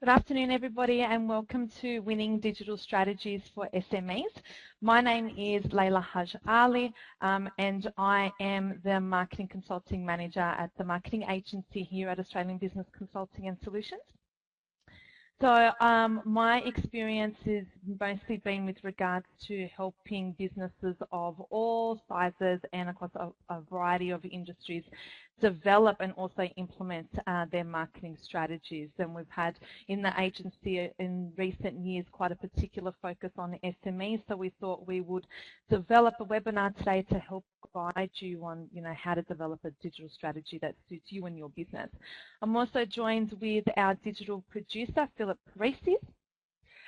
Good afternoon, everybody, and welcome to Winning Digital Strategies for SMEs. My name is Layla Haj Ali, and I am the Marketing Consulting Manager at the marketing agency here at Australian Business Consulting and Solutions. So my experience has mostly been with regards to helping businesses of all sizes and across a variety of industries develop and also implement their marketing strategies. And we've had in the agency in recent years quite a particular focus on SMEs, so we thought we would develop a webinar today to help guide you on how to develop a digital strategy that suits you and your business. I'm also joined with our digital producer, Philip Parisi.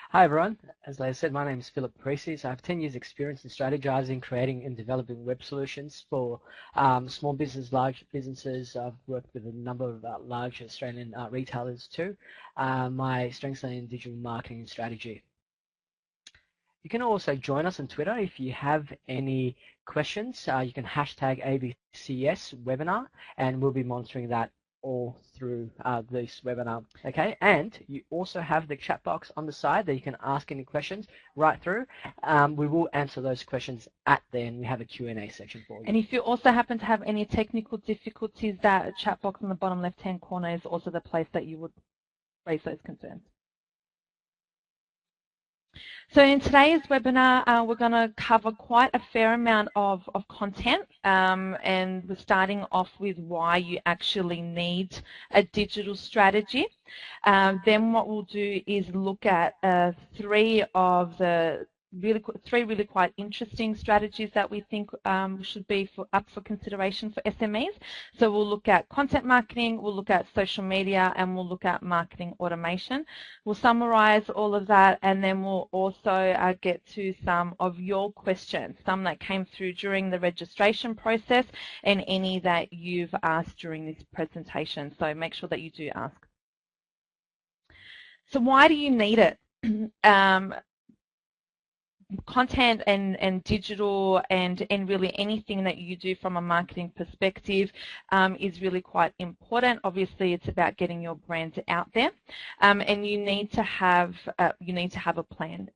Hi everyone, as I said, my name is Philip Parisi. I have 10 years experience in strategizing, creating and developing web solutions for small business, large businesses. I've worked with a number of large Australian retailers too. My strengths are in digital marketing and strategy. You can also join us on Twitter if you have any questions. You can hashtag ABCS webinar and we'll be monitoring that all through this webinar. Okay, and you also have the chat box on the side that you can ask any questions right through. We will answer those questions at the end. We have a Q&A section for you. And if you also happen to have any technical difficulties, that chat box on the bottom left-hand corner is also the place that you would raise those concerns. So in today's webinar, we're going to cover quite a fair amount of content, and we're starting off with why you actually need a digital strategy. Then what we'll do is look at three really quite interesting strategies that we think should be up for consideration for SMEs. So we'll look at content marketing, we'll look at social media, and we'll look at marketing automation. We'll summarize all of that, and then we'll also get to some of your questions, some that came through during the registration process and any that you've asked during this presentation. So make sure that you do ask. So why do you need it? Content and digital and really anything that you do from a marketing perspective is really quite important. Obviously, it's about getting your brand out there, and you need to have a plan.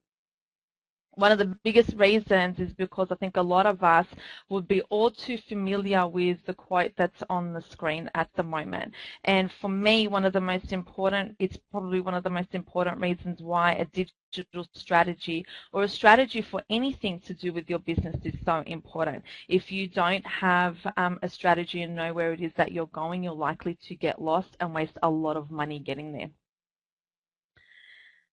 One of the biggest reasons is because I think a lot of us would be all too familiar with the quote that's on the screen at the moment. And for me, it's probably one of the most important reasons why a digital strategy or a strategy for anything to do with your business is so important. If you don't have a strategy and know where it is that you're going, you're likely to get lost and waste a lot of money getting there.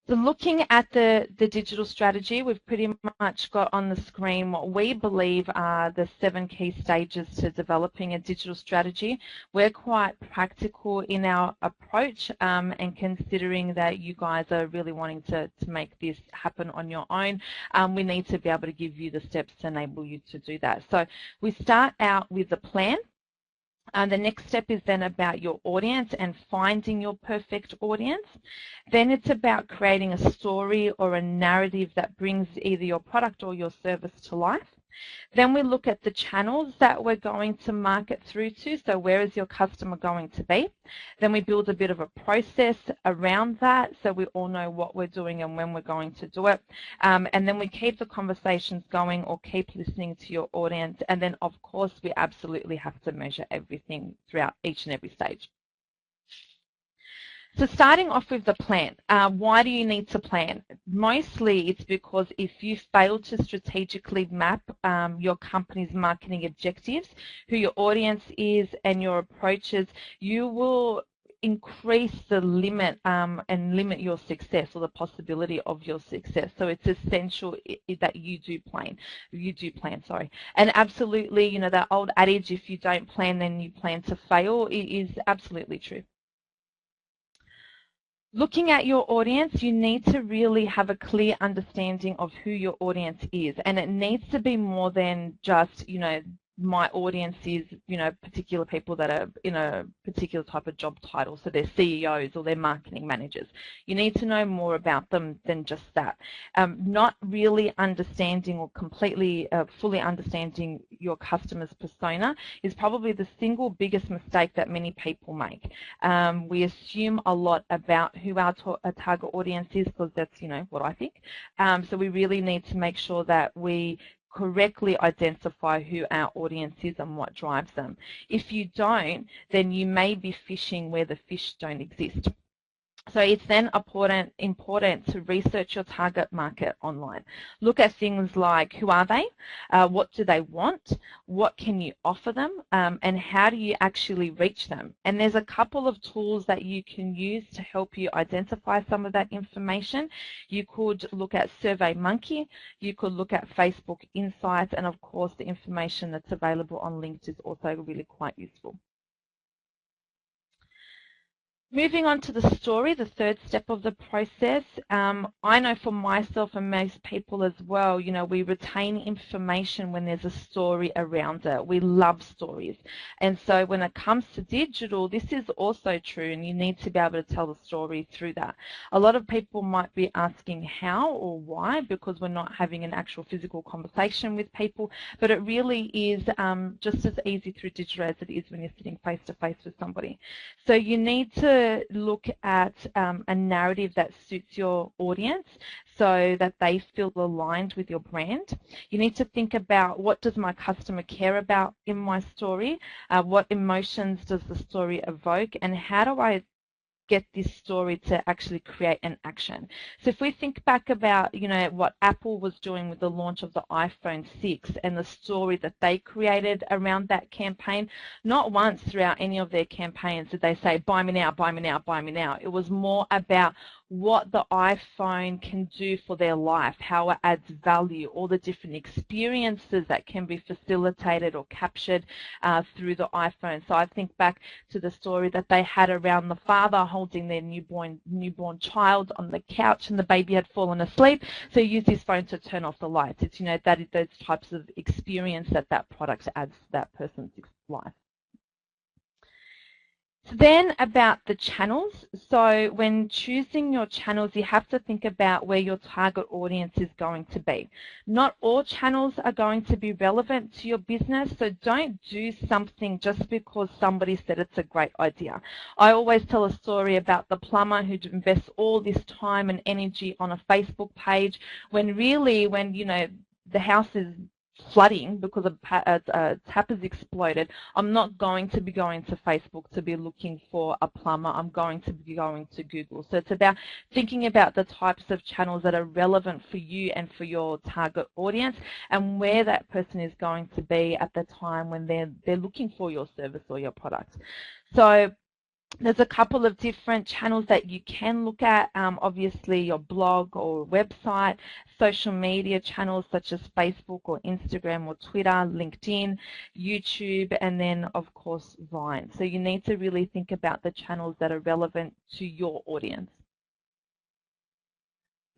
So looking at the digital strategy, we've pretty much got on the screen what we believe are the 7 key stages to developing a digital strategy. We're quite practical in our approach, and considering that you guys are really wanting to make this happen on your own, we need to be able to give you the steps to enable you to do that. So we start out with a plan. The next step is then about your audience and finding your perfect audience. Then it's about creating a story or a narrative that brings either your product or your service to life. Then we look at the channels that we're going to market through to, so where is your customer going to be? Then we build a bit of a process around that so we all know what we're doing and when we're going to do it. And then we keep the conversations going or keep listening to your audience. And then, of course, we absolutely have to measure everything throughout each and every stage. So starting off with the plan, why do you need to plan? Mostly it's because if you fail to strategically map your company's marketing objectives, who your audience is and your approaches, you will increase the limit and limit your success or the possibility of your success. So it's essential that you do plan. And absolutely, that old adage, if you don't plan, then you plan to fail, is absolutely true. Looking at your audience, you need to really have a clear understanding of who your audience is, and it needs to be more than just, my audience is, particular people that are in a particular type of job title, so they're CEOs or they're marketing managers. You need to know more about them than just that. Not really understanding or completely, fully understanding your customer's persona is probably the single biggest mistake that many people make. We assume a lot about who our target audience is because that's, what I think. So we really need to make sure that we correctly identify who our audience is and what drives them. If you don't, then you may be fishing where the fish don't exist. So it's then important to research your target market online. Look at things like who are they, what do they want, what can you offer them, and how do you actually reach them. And there's a couple of tools that you can use to help you identify some of that information. You could look at SurveyMonkey, you could look at Facebook Insights, and of course the information that's available on LinkedIn is also really quite useful. Moving on to the story, the third step of the process, I know for myself and most people as well, we retain information when there's a story around it. We love stories. And so when it comes to digital, this is also true, and you need to be able to tell the story through that. A lot of people might be asking how or why, because we're not having an actual physical conversation with people, but it really is just as easy through digital as it is when you're sitting face to face with somebody. So you need to look at a narrative that suits your audience so that they feel aligned with your brand. You need to think about, what does my customer care about in my story? What emotions does the story evoke? And how do I get this story to actually create an action? So if we think back about, what Apple was doing with the launch of the iPhone 6 and the story that they created around that campaign, not once throughout any of their campaigns did they say, buy me now, buy me now, buy me now. It was more about what the iPhone can do for their life, how it adds value, all the different experiences that can be facilitated or captured through the iPhone. So I think back to the story that they had around the father holding their newborn child on the couch, and the baby had fallen asleep, so he used his phone to turn off the lights. It's, that is those types of experience that product adds to that person's life. So then about the channels. So when choosing your channels, you have to think about where your target audience is going to be. Not all channels are going to be relevant to your business, so don't do something just because somebody said it's a great idea. I always tell a story about the plumber who invests all this time and energy on a Facebook page when really, when the house is flooding because a tap has exploded, I'm not going to be going to Facebook to be looking for a plumber. I'm going to be going to Google. So it's about thinking about the types of channels that are relevant for you and for your target audience, and where that person is going to be at the time when they're looking for your service or your product. So there's a couple of different channels that you can look at, obviously your blog or website, social media channels such as Facebook or Instagram or Twitter, LinkedIn, YouTube, and then of course Vine. So you need to really think about the channels that are relevant to your audience.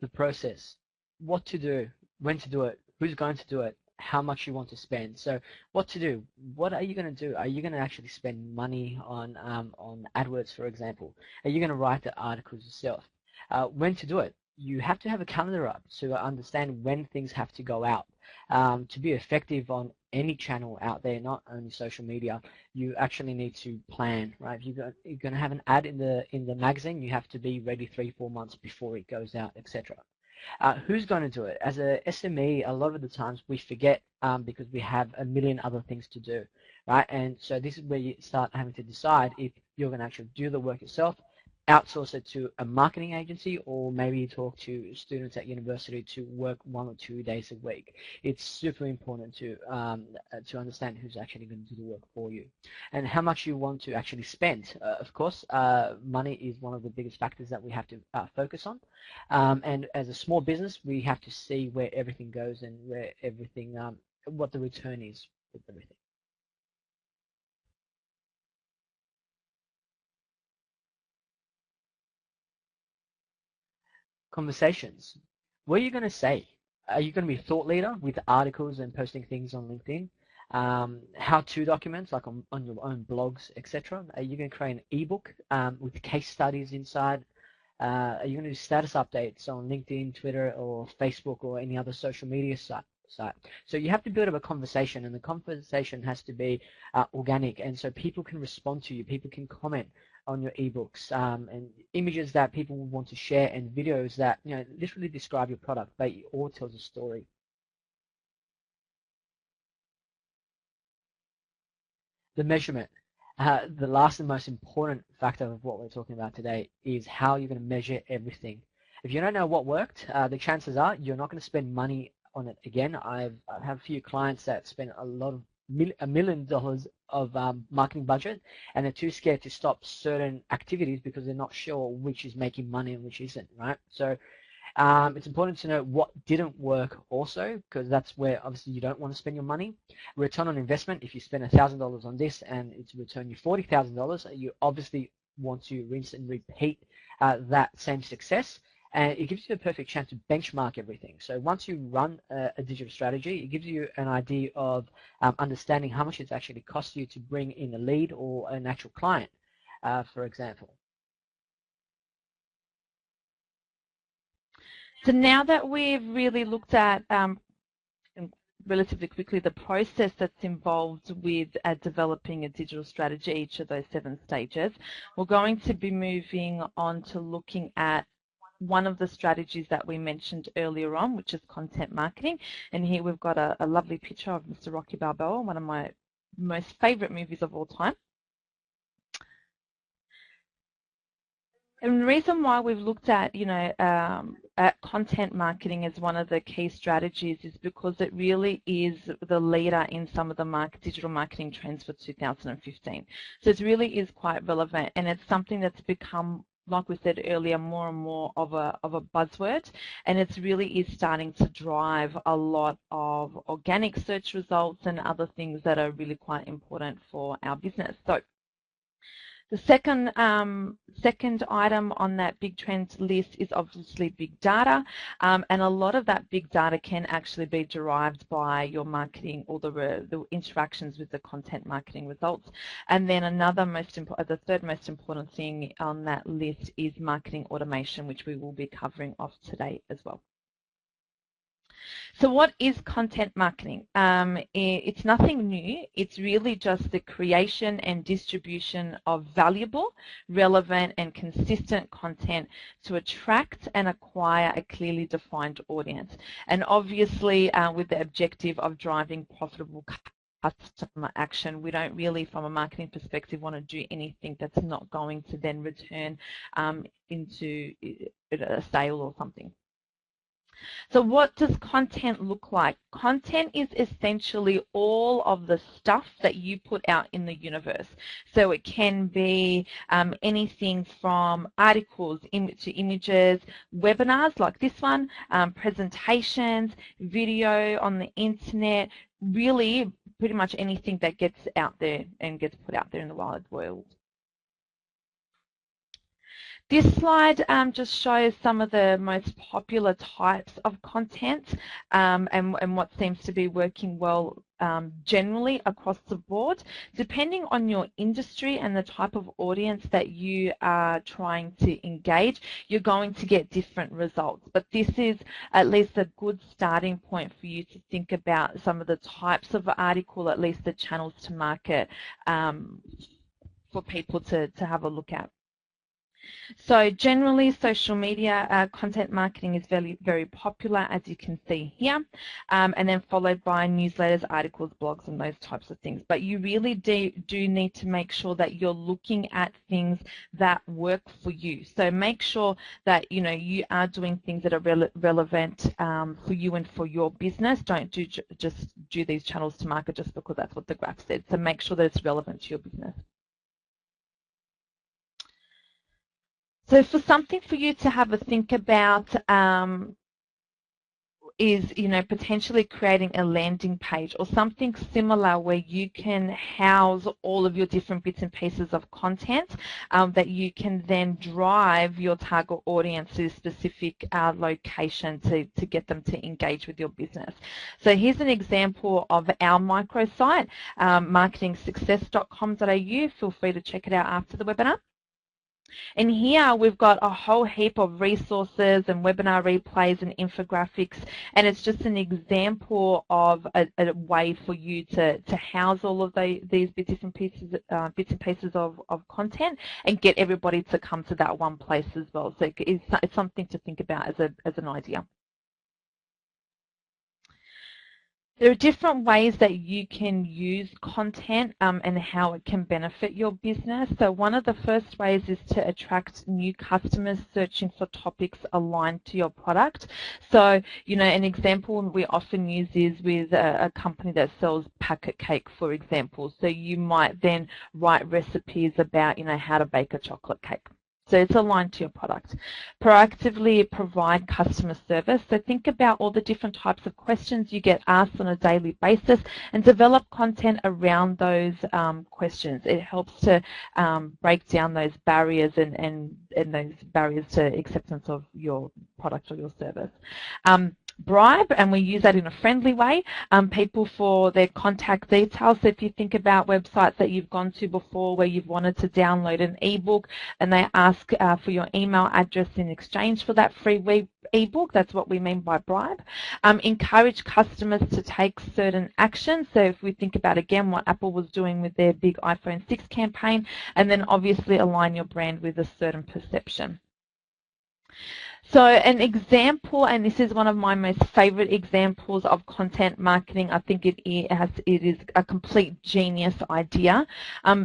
The process, what to do, when to do it, who's going to do it, how much you want to spend. So what to do, what are you going to do? Are you going to actually spend money on AdWords, for example? Are you going to write the articles yourself? When to do it, you have to have a calendar up to understand when things have to go out. To be effective on any channel out there, not only social media, you actually need to plan, right? If you're going to have an ad in the magazine, you have to be ready 3-4 months before it goes out, etc. Who's going to do it? As a SME, a lot of the times we forget because we have a million other things to do, right? And so this is where you start having to decide if you're going to actually do the work yourself, outsource it to a marketing agency, or maybe talk to students at university to work 1 or 2 days a week. It's super important to understand who's actually going to do the work for you and how much you want to actually spend. Of course, money is one of the biggest factors that we have to focus on. And as a small business, we have to see where everything goes and where everything, what the return is with everything. Conversations. What are you going to say? Are you going to be a thought leader with articles and posting things on LinkedIn? how-to documents like on your own blogs, etc. You can create an ebook with case studies inside. Are you going to do status updates on LinkedIn, Twitter, or Facebook, or any other social media site? So you have to build up a conversation, and the conversation has to be organic, and so people can respond to you, people can comment on your ebooks, and images that people will want to share, and videos that literally describe your product, but it all tells a story. The measurement. The last and most important factor of what we're talking about today is how you're going to measure everything. If you don't know what worked, the chances are you're not going to spend money on it again. I have a few clients that spend $1 million of marketing budget, and they're too scared to stop certain activities because they're not sure which is making money and which isn't, right? So it's important to know what didn't work also, because that's where obviously you don't want to spend your money. Return on investment, if you spend $1,000 on this and it's return you $40,000, you obviously want to rinse and repeat that same success. And it gives you a perfect chance to benchmark everything. So once you run a digital strategy, it gives you an idea of understanding how much it's actually cost you to bring in a lead or an actual client, for example. So now that we've really looked at relatively quickly the process that's involved with developing a digital strategy, each of those 7 stages, we're going to be moving on to looking at one of the strategies that we mentioned earlier on, which is content marketing. And here we've got a lovely picture of Mr. Rocky Balboa, one of my most favorite movies of all time. And the reason why we've looked at, at content marketing as one of the key strategies is because it really is the leader in some of the digital marketing trends for 2015. So it really is quite relevant, and it's something that's become, like we said earlier, more and more of a buzzword, and it really is starting to drive a lot of organic search results and other things that are really quite important for our business. So the second item on that big trends list is obviously big data, and a lot of that big data can actually be derived by your marketing or the interactions with the content marketing results. And then the third most important thing on that list is marketing automation, which we will be covering off today as well. So what is content marketing? It's nothing new. It's really just the creation and distribution of valuable, relevant and consistent content to attract and acquire a clearly defined audience. And obviously with the objective of driving profitable customer action. We don't really, from a marketing perspective, want to do anything that's not going to then return into a sale or something. So what does content look like? Content is essentially all of the stuff that you put out in the universe. So it can be anything from articles to images, webinars like this one, presentations, video on the internet, really pretty much anything that gets out there and gets put out there in the wide world. This slide just shows some of the most popular types of content and what seems to be working well generally across the board. Depending on your industry and the type of audience that you are trying to engage, you're going to get different results. But this is at least a good starting point for you to think about some of the types of article, at least the channels to market for people to have a look at. So generally, social media content marketing is very, very popular, as you can see here, and then followed by newsletters, articles, blogs, and those types of things. But you really do need to make sure that you're looking at things that work for you. So make sure that you are doing things that are relevant for you and for your business. Don't just do these channels to market just because that's what the graph said. So make sure that it's relevant to your business. So for something for you to have a think about is, potentially creating a landing page or something similar where you can house all of your different bits and pieces of content that you can then drive your target audience to a specific location to get them to engage with your business. So here's an example of our microsite, marketingsuccess.com.au. Feel free to check it out after the webinar. And here we've got a whole heap of resources and webinar replays and infographics, and it's just an example of a way for you to house all of these bits and pieces of content and get everybody to come to that one place as well. So it's something to think about as an idea. There are different ways that you can use content and how it can benefit your business. So one of the first ways is to attract new customers searching for topics aligned to your product. So, an example we often use is with a company that sells packet cake, for example. So you might then write recipes about, how to bake a chocolate cake. So it's aligned to your product. Proactively provide customer service. So think about all the different types of questions you get asked on a daily basis and develop content around those questions. It helps to break down those barriers and those barriers to acceptance of your product or your service. Bribe, and we use that in a friendly way, people for their contact details. So if you think about websites that you've gone to before where you've wanted to download an ebook and they ask for your email address in exchange for that free ebook, that's what we mean by bribe. Encourage customers to take certain actions. So if we think about, again, what Apple was doing with their big iPhone 6 campaign, and then obviously align your brand with a certain perception. So an example, and this is one of my most favorite examples of content marketing, I think it is a complete genius idea.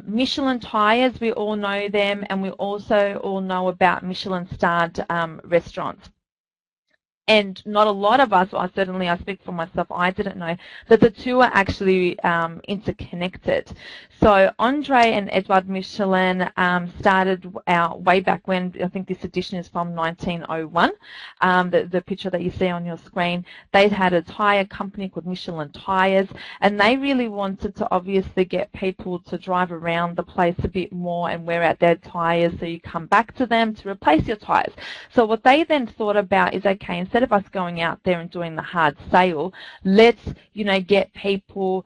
Michelin tires, we all know them, and we also all know about Michelin-starred restaurants. And not a lot of us, I speak for myself, I didn't know that the two are actually interconnected. So Andre and Edouard Michelin started out way back when. I think this edition is from 1901, the picture that you see on your screen. They had a tyre company called Michelin Tires, and they really wanted to obviously get people to drive around the place a bit more and wear out their tyres so you come back to them to replace your tyres. So what they then thought about is, okay, instead of us going out there and doing the hard sale, let's, get people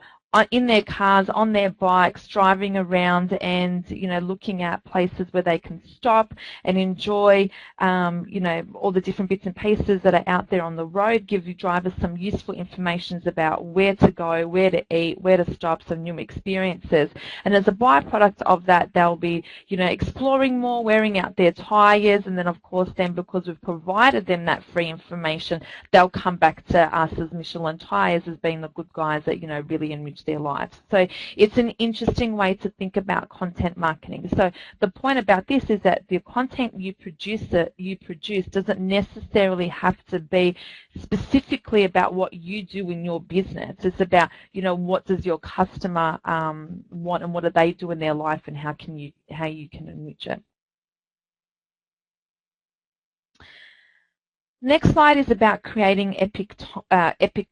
in their cars, on their bikes, driving around and, looking at places where they can stop and enjoy, all the different bits and pieces that are out there on the road, give you drivers some useful information about where to go, where to eat, where to stop, some new experiences. And as a byproduct of that, they'll be, exploring more, wearing out their tyres, and then, of course, then because we've provided them that free information, they'll come back to us as Michelin Tires as being the good guys that, really enrich their lives. So it's an interesting way to think about content marketing. So the point about this is that the content you produce doesn't necessarily have to be specifically about what you do in your business. It's about, what does your customer want and what do they do in their life and how you can enrich it. Next slide is about creating epic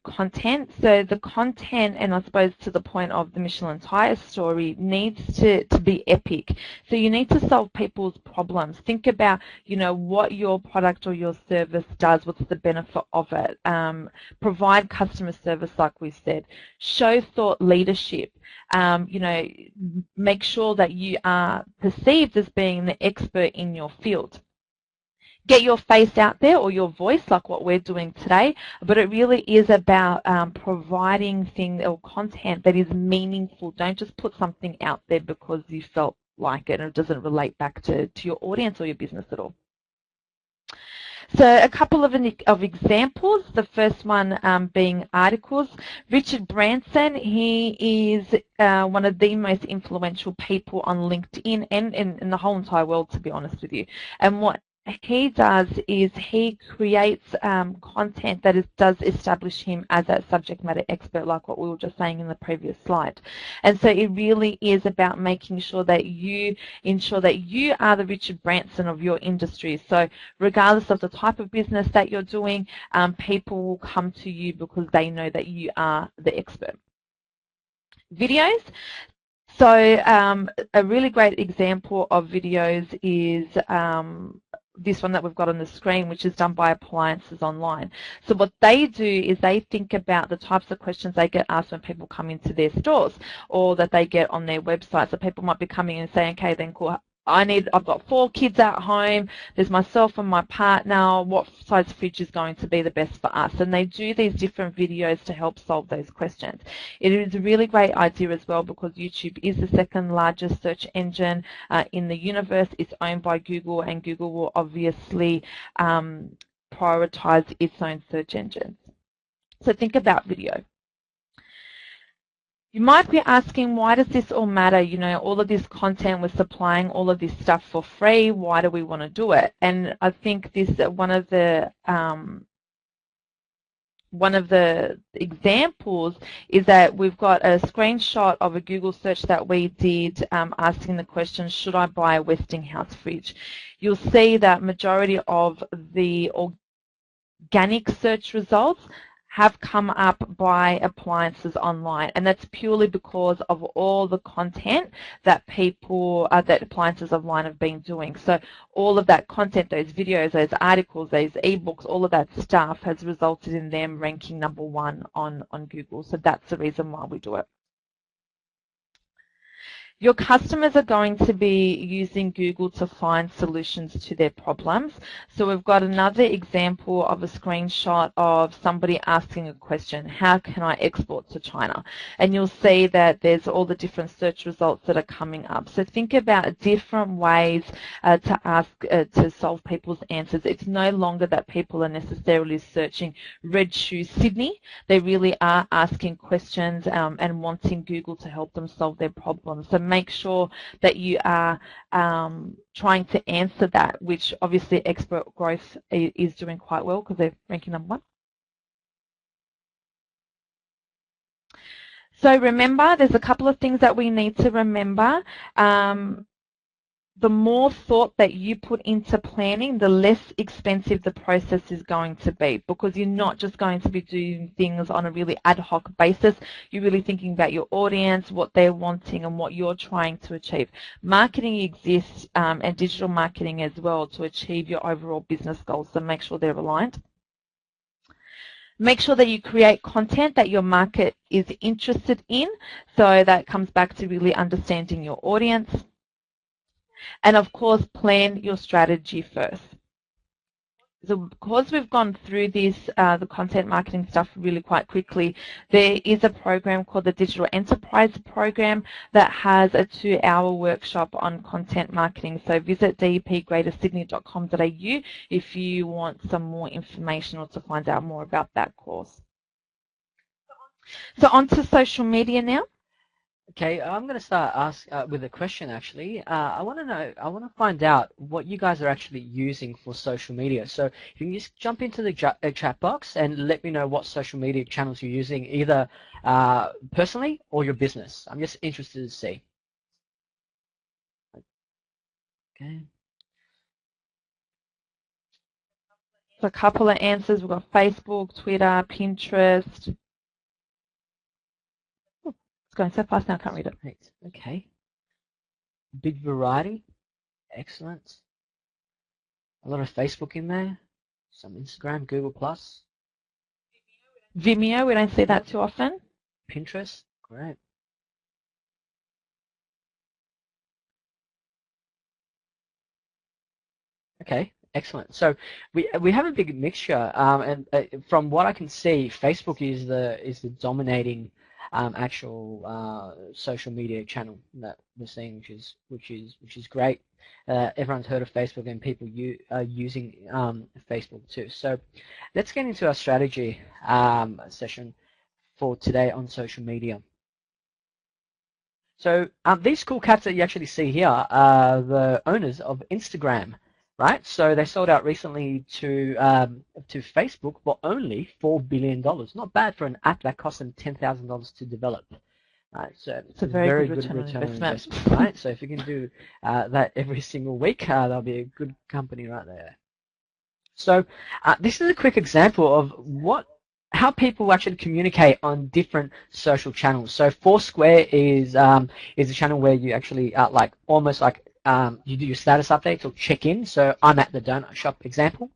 content. So the content, and I suppose to the point of the Michelin Tire story, needs to be epic. So you need to solve people's problems. Think about, what your product or your service does, what's the benefit of it. Provide customer service, like we said. Show thought leadership. Make sure that you are perceived as being the expert in your field. Get your face out there or your voice, like what we're doing today, but it really is about providing things or content that is meaningful. Don't just put something out there because you felt like it and it doesn't relate back to your audience or your business at all. So a couple of examples, the first one being articles. Richard Branson, he is one of the most influential people on LinkedIn and in the whole entire world, to be honest with you. And what he does is he creates content that does establish him as a subject matter expert, like what we were just saying in the previous slide. And so it really is about making sure that you ensure that you are the Richard Branson of your industry. So regardless of the type of business that you're doing, people will come to you because they know that you are the expert. Videos. So a really great example of videos is this one that we've got on the screen, which is done by Appliances Online. So what they do is they think about the types of questions they get asked when people come into their stores or that they get on their website. So people might be coming and saying, okay, then cool, I've got 4 kids at home, there's myself and my partner, what size fridge is going to be the best for us? And they do these different videos to help solve those questions. It is a really great idea as well because YouTube is the second largest search engine in the universe. It's owned by Google, and Google will obviously prioritize its own search engines. So think about video. You might be asking, why does this all matter? You know, all of this content, we're supplying all of this stuff for free. Why do we want to do it? And I think this one of the examples is that we've got a screenshot of a Google search that we did asking the question, should I buy a Westinghouse fridge? You'll see that majority of the organic search results have come up by Appliances Online, and that's purely because of all the content that people, that Appliances Online have been doing. So all of that content, those videos, those articles, those ebooks, all of that stuff has resulted in them ranking #1 on Google. So that's the reason why we do it. Your customers are going to be using Google to find solutions to their problems. So we've got another example of a screenshot of somebody asking a question, how can I export to China? And you'll see that there's all the different search results that are coming up. So think about different ways to ask, to solve people's answers. It's no longer that people are necessarily searching red shoe Sydney. They really are asking questions and wanting Google to help them solve their problems. So make sure that you are trying to answer that, which obviously Expert Growth is doing quite well because they're ranking #1. So remember, there's a couple of things that we need to remember. The more thought that you put into planning, the less expensive the process is going to be, because you're not just going to be doing things on a really ad hoc basis. You're really thinking about your audience, what they're wanting, and what you're trying to achieve. Marketing exists, and digital marketing as well, to achieve your overall business goals, so make sure they're aligned. Make sure that you create content that your market is interested in, so that comes back to really understanding your audience. And of course, plan your strategy first. So because we've gone through this, the content marketing stuff really quite quickly, there is a program called the Digital Enterprise Program that has a 2-hour workshop on content marketing. So visit depgreatersydney.com.au if you want some more information or to find out more about that course. So on to social media now. Okay, I'm going to start with a question actually. I want to find out what you guys are actually using for social media. So if you can just jump into the chat box and let me know what social media channels you're using, either personally or your business. I'm just interested to see. Okay. So a couple of answers. We've got Facebook, Twitter, Pinterest. It's going so fast now I can't read it. Okay. Big variety. Excellent. A lot of Facebook in there. Some Instagram, Google+. Vimeo, we don't see that too often. Pinterest. Great. Okay. Excellent. So we have a big mixture, and from what I can see, Facebook is the dominating actual social media channel that we're seeing, which is great. Everyone's heard of Facebook, and people are using Facebook too. So let's get into our strategy session for today on social media. So these cool cats that you actually see here are the owners of Instagram. right? So they sold out recently to Facebook for only $4 billion. Not bad for an app that cost them $10,000 to develop. Right, so It's a it's a very very good good return on return on investment. investment, right? So if you can do that every single week, that'll be a good company right there. So this is a quick example of how people actually communicate on different social channels. So Foursquare is a channel where you actually like almost like you do your status updates or check in. So I'm at the donut shop example.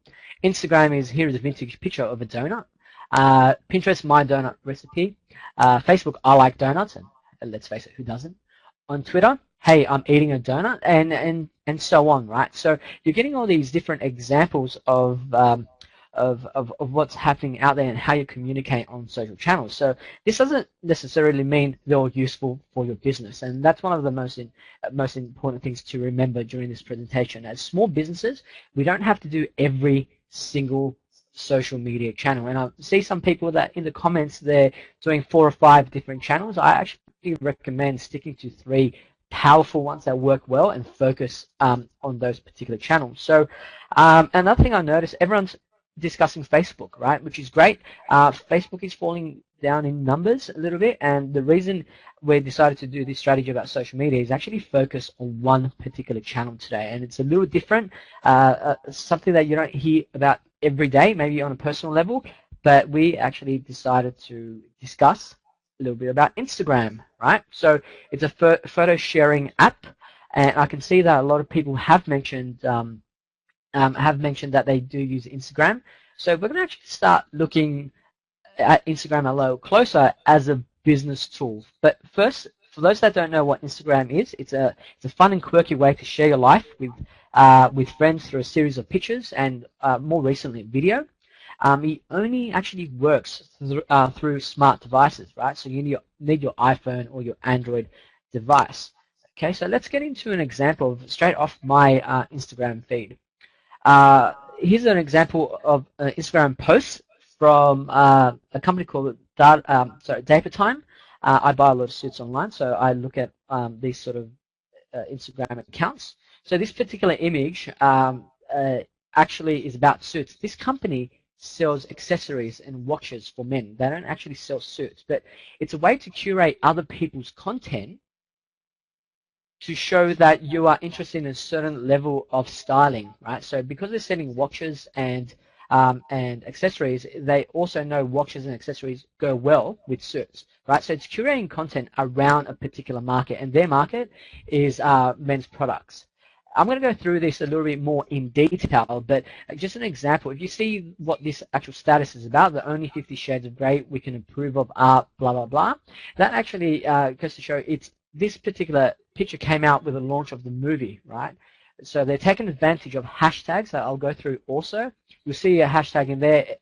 Instagram is here is a vintage picture of a donut. Pinterest, my donut recipe. Facebook, I like donuts, and let's face it, who doesn't? On Twitter, hey, I'm eating a donut, and so on, right? So you're getting all these different examples of what's happening out there and how you communicate on social channels. So this doesn't necessarily mean they're useful for your business, and that's one of the most important things to remember during this presentation. As small businesses, we don't have to do every single social media channel, and I see some people that in the comments they're doing 4 or 5 different channels. I actually recommend sticking to 3 powerful ones that work well and focus on those particular channels. So another thing I noticed, everyone's discussing Facebook, right, which is great. Facebook is falling down in numbers a little bit, and the reason we decided to do this strategy about social media is actually focus on one particular channel today, and it's a little different, something that you don't hear about every day, maybe on a personal level, but we actually decided to discuss a little bit about Instagram, right? So it's a photo sharing app, and I can see that a lot of people have mentioned that they do use Instagram. So we're going to actually start looking at Instagram a little closer as a business tool. But first, for those that don't know what Instagram is, it's a fun and quirky way to share your life with friends through a series of pictures and more recently video. It only actually works through smart devices, right? So you need your iPhone or your Android device. Okay, so let's get into an example of straight off my Instagram feed. Here's an example of an Instagram post from a company called Data Time. I buy a lot of suits online, so I look at these sort of Instagram accounts. So this particular image actually is about suits. This company sells accessories and watches for men. They don't actually sell suits, but it's a way to curate other people's content to show that you are interested in a certain level of styling, right? So because they're selling watches and accessories, they also know watches and accessories go well with suits, right? So it's curating content around a particular market, and their market is men's products. I'm going to go through this a little bit more in detail, but just an example, if you see what this actual status is about, the only 50 shades of grey, we can approve of art, blah, blah, blah, that actually goes to show this particular picture came out with the launch of the movie, right? So they're taking advantage of hashtags that I'll go through also. You'll see a hashtag in there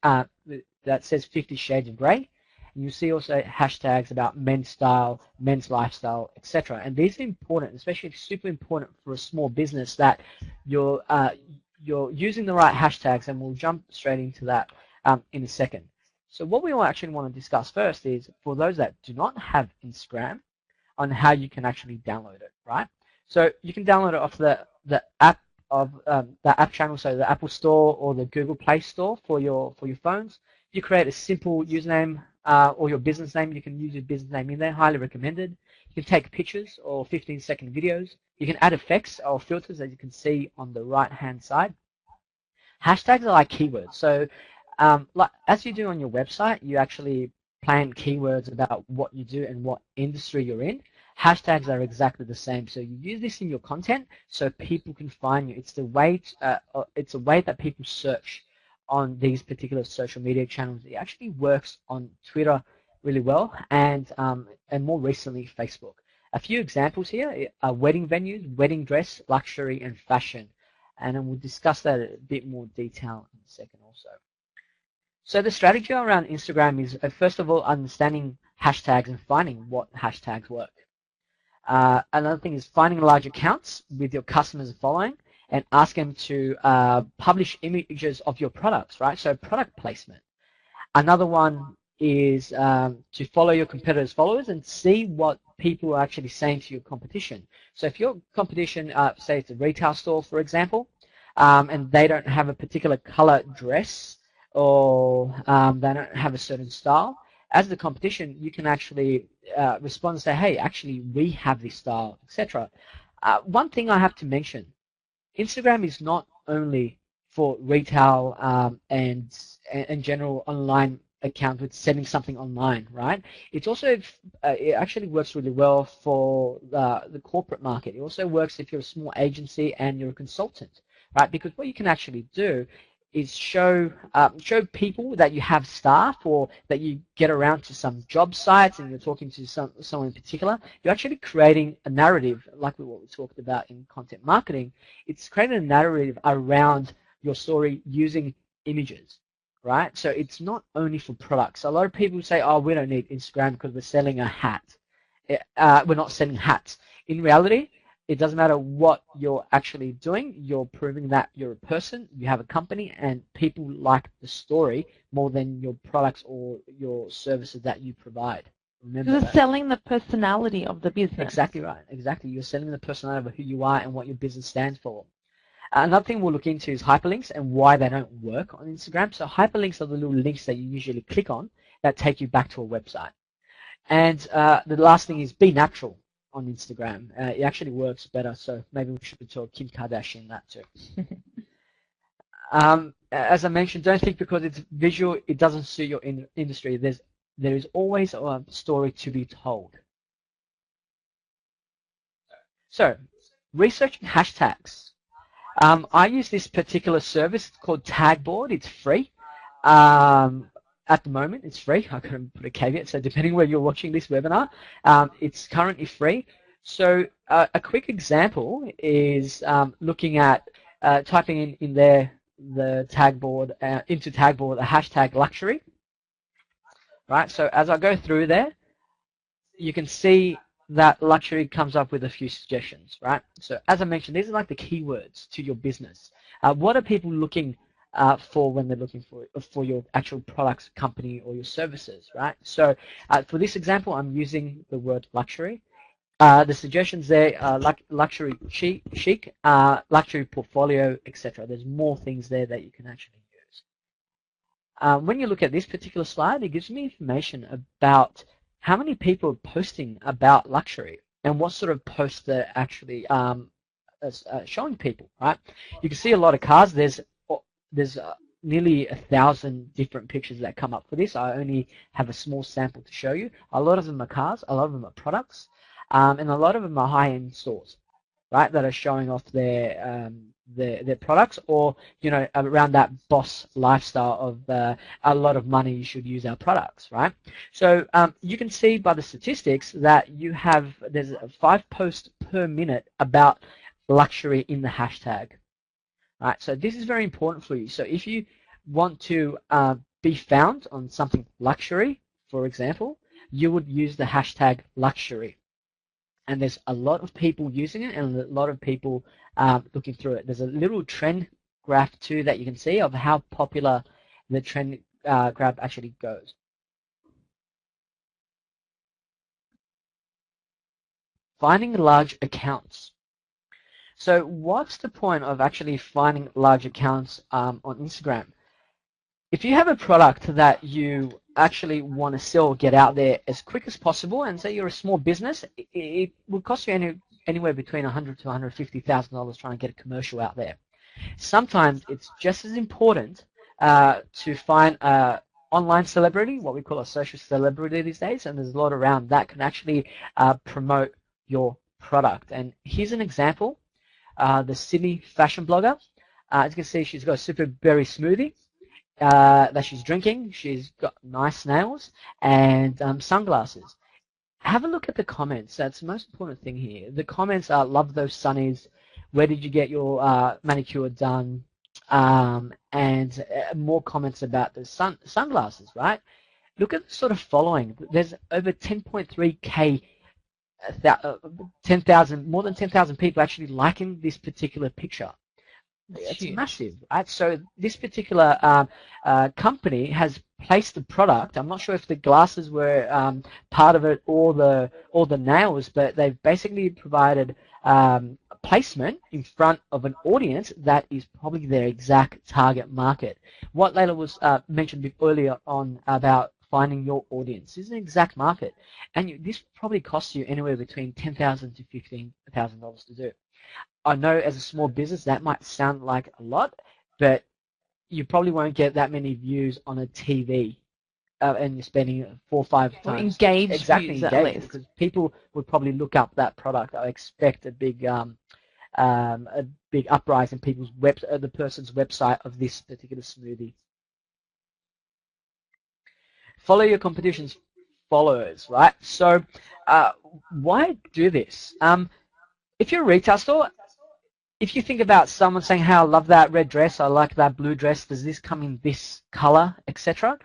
that says 50 shades of grey. And you see also hashtags about men's style, men's lifestyle, etc. And these are important, especially super important for a small business, that you're using the right hashtags, and we'll jump straight into that in a second. So what we actually want to discuss first is for those that do not have Instagram, on how you can actually download it, right? So you can download it off the app of the app channel, so the Apple Store or the Google Play Store for your phones. You create a simple username or your business name. You can use your business name in there. Highly recommended. You can take pictures or 15-second videos. You can add effects or filters, as you can see on the right-hand side. Hashtags are like keywords. So like as you do on your website, you actually plan keywords about what you do and what industry you're in. Hashtags are exactly the same. So you use this in your content so people can find you. It's a way that people search on these particular social media channels. It actually works on Twitter really well, and more recently Facebook. A few examples here are wedding venues, wedding dress, luxury, and fashion. And then we'll discuss that in a bit more detail in a second also. So the strategy around Instagram is, first of all, understanding hashtags and finding what hashtags work. Another thing is finding large accounts with your customers following and ask them to publish images of your products, right? So product placement. Another one is to follow your competitors' followers and see what people are actually saying to your competition. So if your competition, say it's a retail store, for example, and they don't have a particular color dress, or they don't have a certain style, as the competition, you can actually respond and say, hey, actually, we have this style, etc. One thing I have to mention, Instagram is not only for retail and general online account with selling something online, right? It's also, it actually works really well for the corporate market. It also works if you're a small agency and you're a consultant, right? Because what you can actually do is show people that you have staff, or that you get around to some job sites and you're talking to someone in particular. You're actually creating a narrative, like what we talked about in content marketing. It's creating a narrative around your story using images, right? So it's not only for products. A lot of people say, oh, we don't need Instagram because we're selling a hat. We're not selling hats. In reality, it doesn't matter what you're actually doing. You're proving that you're a person, you have a company, and people like the story more than your products or your services that you provide. Remember You're that. selling the personality of the business. Exactly right. Exactly. You're selling the personality of who you are and what your business stands for. Another thing we'll look into is hyperlinks and why they don't work on Instagram. So hyperlinks are the little links that you usually click on that take you back to a website. And the last thing is be natural on Instagram. It actually works better, so maybe we should talk Kim Kardashian that too. As I mentioned, don't think because it's visual, it doesn't suit your industry. There is always a story to be told. So, researching hashtags. I use this particular service called Tagboard. It's free. At the moment, it's free. I couldn't put a caveat, so depending where you're watching this webinar, it's currently free. So a quick example is looking at typing in there the Tagboard, into Tagboard, a hashtag luxury. Right, so as I go through there, you can see that luxury comes up with a few suggestions, right? So as I mentioned, these are like the keywords to your business. What are people looking for when they're looking for your actual products, company, or your services, right? So for this example, I'm using the word luxury. The suggestions there are luxury chic, luxury portfolio, etc. There's more things there that you can actually use. When you look at this particular slide, it gives me information about how many people are posting about luxury and what sort of posts they're actually showing people, right? You can see a lot of cars. There's nearly 1,000 different pictures that come up for this. I only have a small sample to show you. A lot of them are cars, a lot of them are products, and a lot of them are high-end stores, right, that are showing off their products, or around that boss lifestyle of a lot of money, you should use our products, right? So you can see by the statistics that there's 5 posts per minute about luxury in the hashtag. Right, so this is very important for you. So if you want to be found on something luxury, for example, you would use the hashtag luxury. And there's a lot of people using it and a lot of people looking through it. There's a little trend graph too that you can see of how popular the trend graph actually goes. Finding large accounts. So what's the point of actually finding large accounts on Instagram? If you have a product that you actually want to sell, get out there as quick as possible, and say you're a small business, it will cost you anywhere between $100,000 to $150,000 trying to get a commercial out there. Sometimes it's just as important to find an online celebrity, what we call a social celebrity these days, and there's a lot around that can actually promote your product. And here's an example. The Sydney fashion blogger. As you can see, she's got a super berry smoothie that she's drinking. She's got nice nails and sunglasses. Have a look at the comments. That's the most important thing here. The comments are, love those sunnies. Where did you get your manicure done? And more comments about the sunglasses, right? Look at the sort of following. There's over 10.3K 10,000, more than 10,000 people actually liking this particular picture. It's massive, right? So this particular company has placed the product. I'm not sure if the glasses were part of it or the nails, but they've basically provided placement in front of an audience that is probably their exact target market. What Layla was mentioned earlier on about finding your audience is an exact market, and this probably costs you anywhere between $10,000 to $15,000 to do. I know as a small business that might sound like a lot, but you probably won't get that many views on a TV, and you're spending 4 or 5 Or times engaged exactly views at engaged, least. because people would probably look up that product. I expect a big uprise in people's the person's website of this particular smoothie. Follow your competition's followers, right? So why do this? If you're a retail store, if you think about someone saying, hey, I love that red dress, I like that blue dress, does this come in this color, etc.,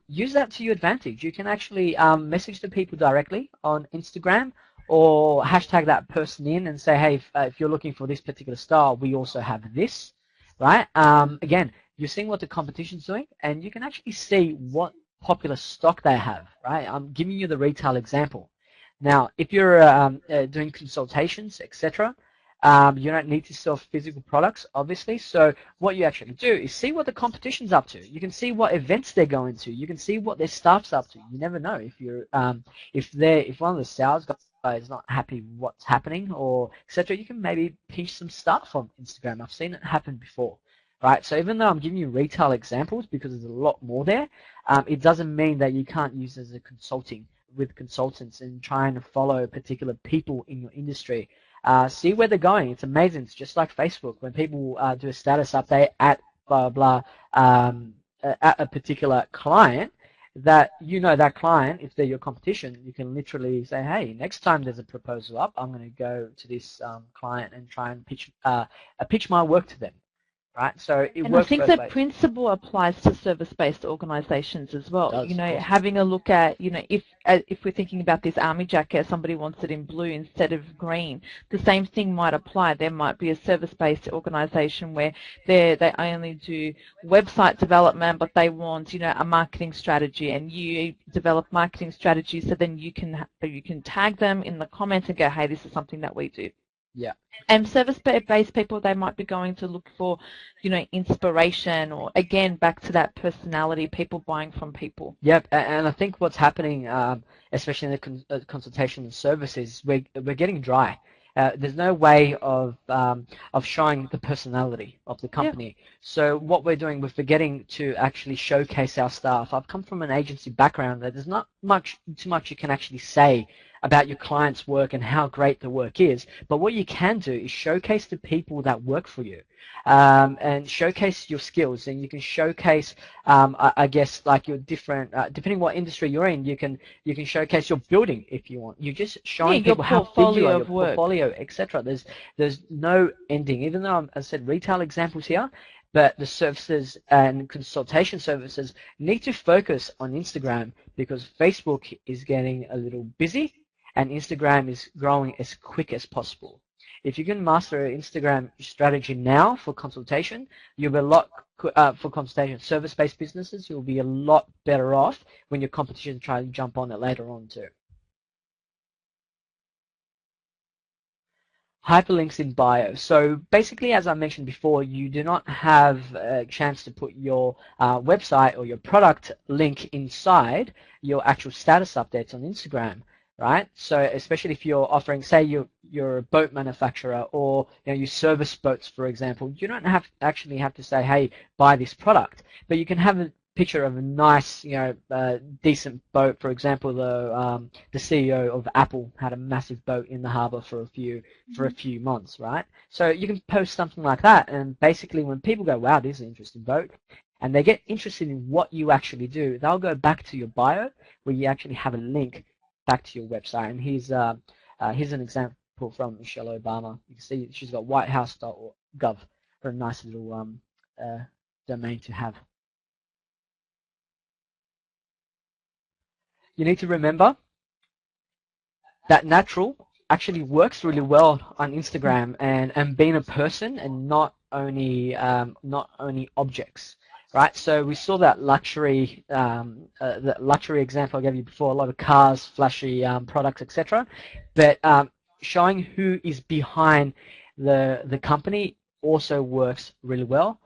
use that to your advantage. You can actually message the people directly on Instagram, or hashtag that person in and say, hey, if you're looking for this particular style, we also have this, right? Again, you're seeing what the competition's doing, and you can actually see what popular stock they have, right? I'm giving you the retail example. Now, if you're doing consultations, etc., you don't need to sell physical products, obviously. So what you actually do is see what the competition's up to. You can see what events they're going to. You can see what their staff's up to. You never know if you're if one of the sales guys is not happy with what's happening or etc. You can maybe pinch some stuff on Instagram. I've seen it happen before. Right, so even though I'm giving you retail examples because there's a lot more there, it doesn't mean that you can't use as a consulting with consultants and trying to follow particular people in your industry. See where they're going. It's amazing. It's just like Facebook. When people do a status update at blah blah at a particular client, that that client, if they're your competition, you can literally say, hey, next time there's a proposal up, I'm going to go to this client and try and pitch my work to them. Right, so it And works I think both that ways. principle applies to service-based organisations as well. It does. Having a look at, if we're thinking about this army jacket, somebody wants it in blue instead of green. The same thing might apply. There might be a service-based organisation where they only do website development, but they want, a marketing strategy, and you develop marketing strategy, so then you can tag them in the comments and go, hey, this is something that we do. Yeah. And service-based people, they might be going to look for, inspiration, or again, back to that personality, people buying from people. Yep, and I think what's happening, especially in the consultation services, we're getting dry. There's no way of showing the personality of the company. Yeah. So what we're doing, we're forgetting to actually showcase our staff. I've come from an agency background that there's not too much you can actually say about your client's work and how great the work is. But what you can do is showcase the people that work for you, and showcase your skills. And you can showcase, I guess, like your different, depending what industry you're in, you can showcase your building if you want. You're just showing people how big you are, your portfolio, etc. There's no ending. Even though I said retail examples here, but the services and consultation services need to focus on Instagram, because Facebook is getting a little busy and Instagram is growing as quick as possible. If you can master an Instagram strategy now for consultation, you'll be a lot, for consultation service-based businesses, you'll be a lot better off when your competition try to jump on it later on too. Hyperlinks in bio. So basically, as I mentioned before, you do not have a chance to put your website or your product link inside your actual status updates on Instagram. Right, so especially if you're offering, say you're a boat manufacturer, or you service boats, for example, you don't actually have to say, hey, buy this product, but you can have a picture of a nice, decent boat. For example, the CEO of Apple had a massive boat in the harbor for a few months, right? So you can post something like that, and basically when people go, wow, this is an interesting boat, and they get interested in what you actually do, they'll go back to your bio where you actually have a link back to your website. And here's an example from Michelle Obama. You can see she's got whitehouse.gov for a nice little domain to have. You need to remember that natural actually works really well on Instagram, and being a person and not only objects. Right, so we saw that luxury example I gave you before, a lot of cars, flashy products, etc. But showing who is behind the company also works really well.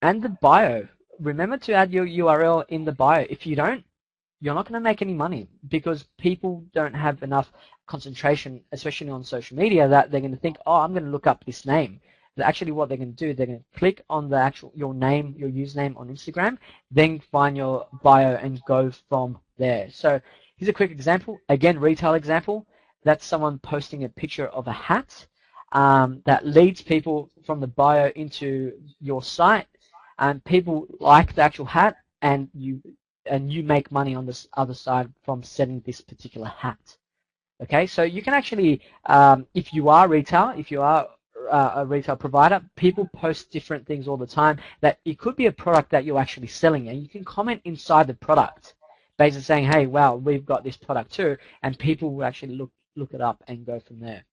And the bio. Remember to add your URL in the bio. If you don't, you're not going to make any money because people don't have enough concentration, especially on social media, that they're going to think, oh, I'm going to look up this name. But actually what they're going to do, they're going to click on the actual your name, your username on Instagram, then find your bio and go from there. So here's a quick example. Again, retail example. That's someone posting a picture of a hat that leads people from the bio into your site, and people like the actual hat, and you make money on this other side from selling this particular hat. Okay, so you can actually, if you are retail, if you are a retail provider, people post different things all the time that it could be a product that you're actually selling, and you can comment inside the product basically saying, hey, wow, we've got this product too, and people will actually look it up and go from there.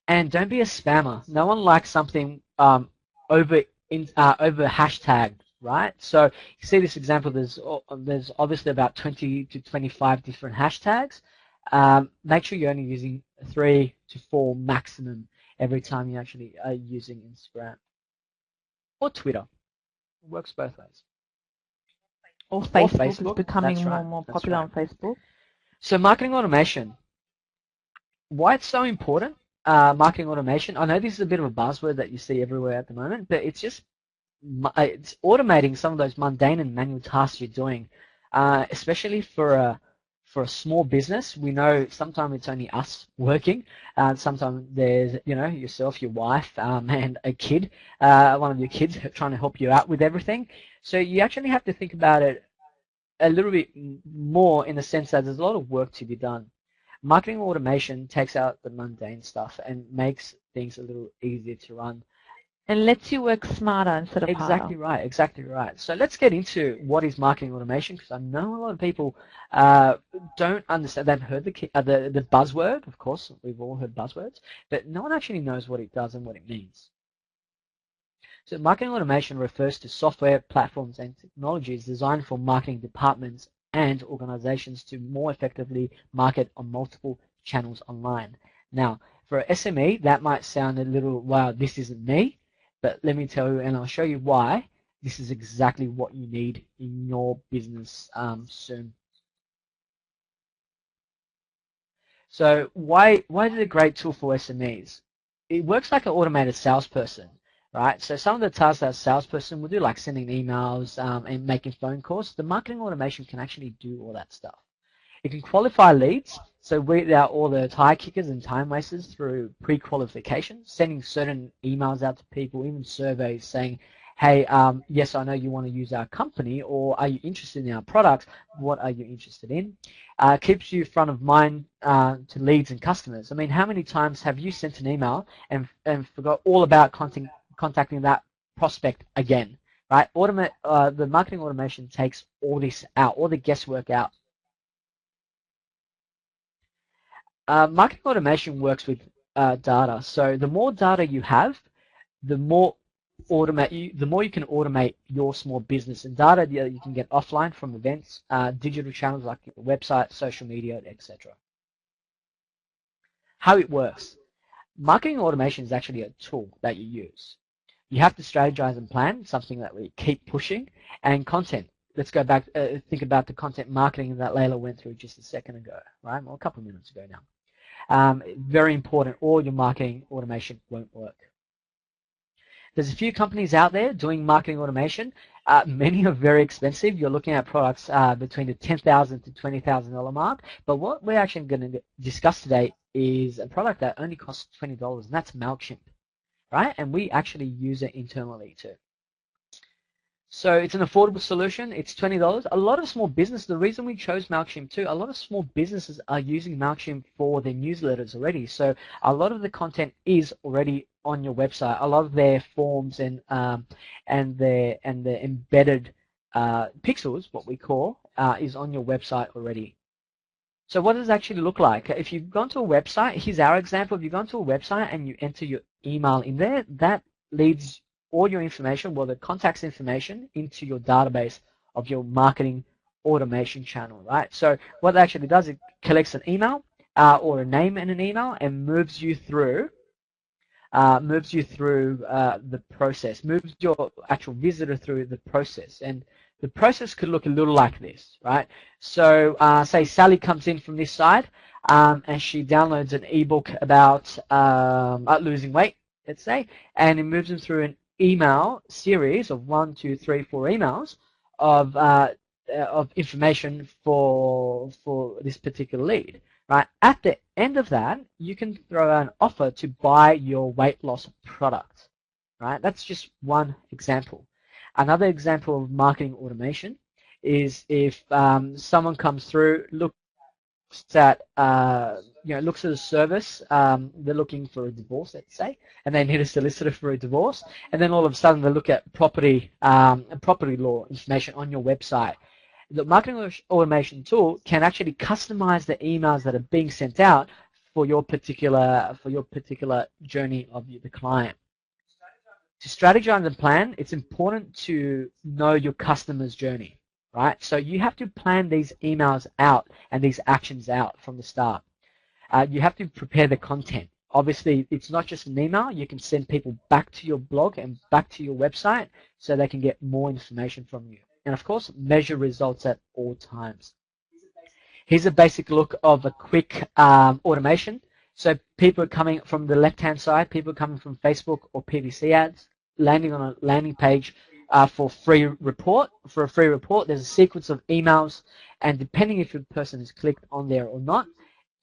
And don't be a spammer. No one likes something over hashtag, right? So you see this example, there's obviously about 20 to 25 different hashtags. Make sure you're only using 3 to 4 maximum every time you actually are using Instagram or Twitter. It works both ways. Or Facebook is becoming more and more popular on Facebook. So marketing automation. Why it's so important? Marketing automation. I know this is a bit of a buzzword that you see everywhere at the moment, but it's automating some of those mundane and manual tasks you're doing, especially for a small business. We know sometimes it's only us working. Sometimes there's yourself, your wife, and a kid, one of your kids trying to help you out with everything. So you actually have to think about it a little bit more in the sense that there's a lot of work to be done. Marketing automation takes out the mundane stuff and makes things a little easier to run. And lets you work smarter instead of harder. Exactly right. So let's get into what is marketing automation, because I know a lot of people don't understand. They've heard the buzzword, of course, we've all heard buzzwords, but no one actually knows what it does and what it means. So marketing automation refers to software, platforms, and technologies designed for marketing departments and organizations to more effectively market on multiple channels online. Now, for a SME, that might sound a little, wow, this isn't me, but let me tell you, and I'll show you why, this is exactly what you need in your business soon. So why is it a great tool for SMEs? It works like an automated salesperson, right? So some of the tasks that a salesperson will do, like sending emails and making phone calls, the marketing automation can actually do all that stuff. It can qualify leads, so weed out all the tire kickers and time wasters through pre-qualification, sending certain emails out to people, even surveys saying, hey, yes, I know you want to use our company, or are you interested in our products? What are you interested in? Keeps you front of mind to leads and customers. I mean, how many times have you sent an email and forgot all about contacting that prospect again, right? The marketing automation takes all this out, all the guesswork out. Marketing automation works with data. So the more data you have, the more you can automate your small business. And data you can get offline from events, digital channels like your website, social media, etc. How it works. Marketing automation is actually a tool that you use. You have to strategize and plan, something that we keep pushing, and content. Let's go back, think about the content marketing that Layla went through just a second ago, right? Well, a couple of minutes ago now. Very important, or your marketing automation won't work. There's a few companies out there doing marketing automation. Many are very expensive. You're looking at products between the $10,000 to $20,000 mark. But what we're actually going to discuss today is a product that only costs $20, and that's MailChimp, right? And we actually use it internally too. So it's an affordable solution. It's $20. A lot of small businesses, the reason we chose MailChimp too, a lot of small businesses are using MailChimp for their newsletters already. So a lot of the content is already on your website. A lot of their forms and their embedded pixels, what we call, is on your website already. So what does it actually look like? If you've gone to a website, here's our example. If you've gone to a website and you enter your email in there, that leads all your information, well, the contacts information, into your database of your marketing automation channel, right? So what it actually does, it collects an email or a name in an email and moves you through moves you through the process, moves your actual visitor through the process. And the process could look a little like this, right? So say Sally comes in from this side and she downloads an ebook about losing weight, let's say, and it moves them through an email series of 1, 2, 3, 4 emails of information for this particular lead, right? At the end of that, you can throw an offer to buy your weight loss product, right? That's just one example. Another example of marketing automation is if someone comes through, looks at looks at a service, they're looking for a divorce, let's say, and they need a solicitor for a divorce, and then all of a sudden they look at property law information on your website. The marketing automation tool can actually customize the emails that are being sent out for your particular journey of the client. To strategize and plan, it's important to know your customer's journey, right? So you have to plan these emails out and these actions out from the start. You have to prepare the content. Obviously, it's not just an email. You can send people back to your blog and back to your website so they can get more information from you. And of course, measure results at all times. Here's a basic look of a quick automation. So people are coming from the left-hand side, people are coming from Facebook or PPC ads, landing on a landing page for a free report. For a free report, there's a sequence of emails, and depending if the person has clicked on there or not,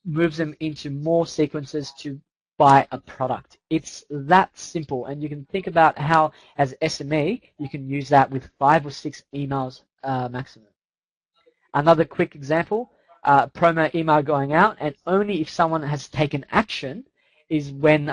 moves them into more sequences to buy a product. It's that simple, and you can think about how, as SME, you can use that with 5 or 6 emails maximum. Another quick example, promo email going out, and only if someone has taken action is when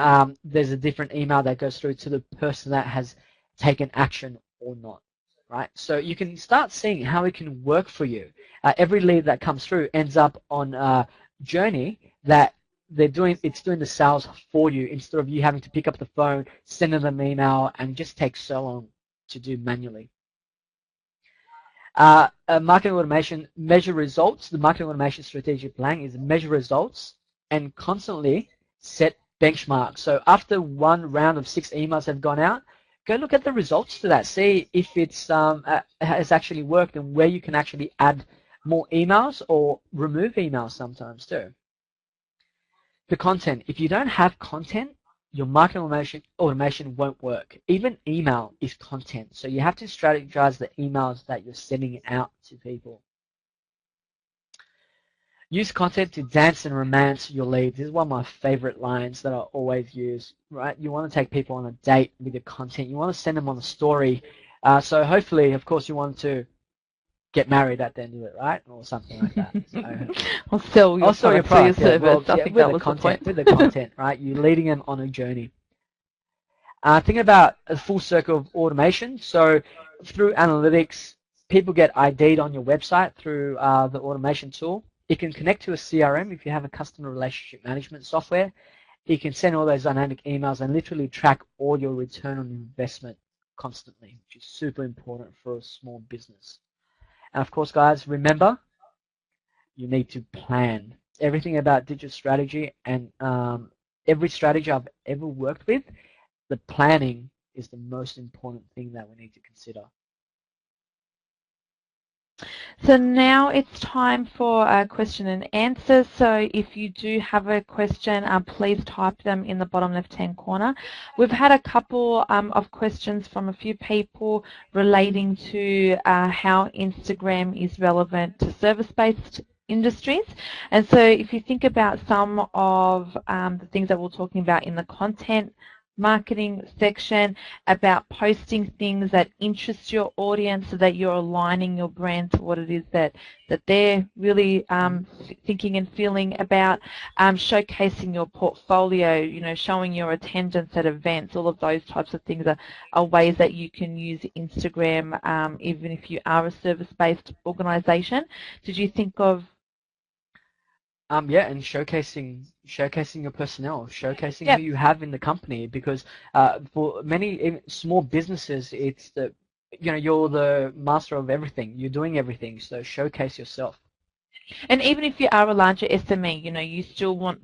there's a different email that goes through to the person that has taken action or not, right? So you can start seeing how it can work for you. Every lead that comes through ends up on a journey that it's doing the sales for you instead of you having to pick up the phone, send them an email, and just takes so long to do manually. Marketing automation, measure results. The marketing automation strategic plan is measure results and constantly set benchmarks. So after one round of 6 emails have gone out, go look at the results to that. See if it's has actually worked and where you can actually add more emails or remove emails sometimes too. The content. If you don't have content, your marketing automation won't work. Even email is content. So you have to strategize the emails that you're sending out to people. Use content to dance and romance your leads. This is one of my favorite lines that I always use, right? You want to take people on a date with your content. You want to send them on a story. So hopefully, of course, you want to get married at the end of it, right? Or something like that. So, or sell your product or your service. Well, I think that was the point. With the content, right? You're leading them on a journey. Thinking about a full circle of automation. So through analytics, people get ID'd on your website through the automation tool. It can connect to a CRM if you have a customer relationship management software. You can send all those dynamic emails and literally track all your return on investment constantly, which is super important for a small business. And of course, guys, remember, you need to plan. Everything about digital strategy and every strategy I've ever worked with, the planning is the most important thing that we need to consider. So now it's time for a question and answer. So if you do have a question, please type them in the bottom left-hand corner. We've had a couple of questions from a few people relating to how Instagram is relevant to service-based industries. And so if you think about some of the things that we're talking about in the content marketing section, about posting things that interest your audience so that you're aligning your brand to what it is that they're really thinking and feeling about, showcasing your portfolio, you know, showing your attendance at events, all of those types of things are ways that you can use Instagram even if you are a service-based organization. Did you think of yeah, and showcasing your personnel, showcasing who you have in the company, because for many small businesses, it's you're the master of everything. You're doing everything, so showcase yourself. And even if you are a larger SME, you know, you still want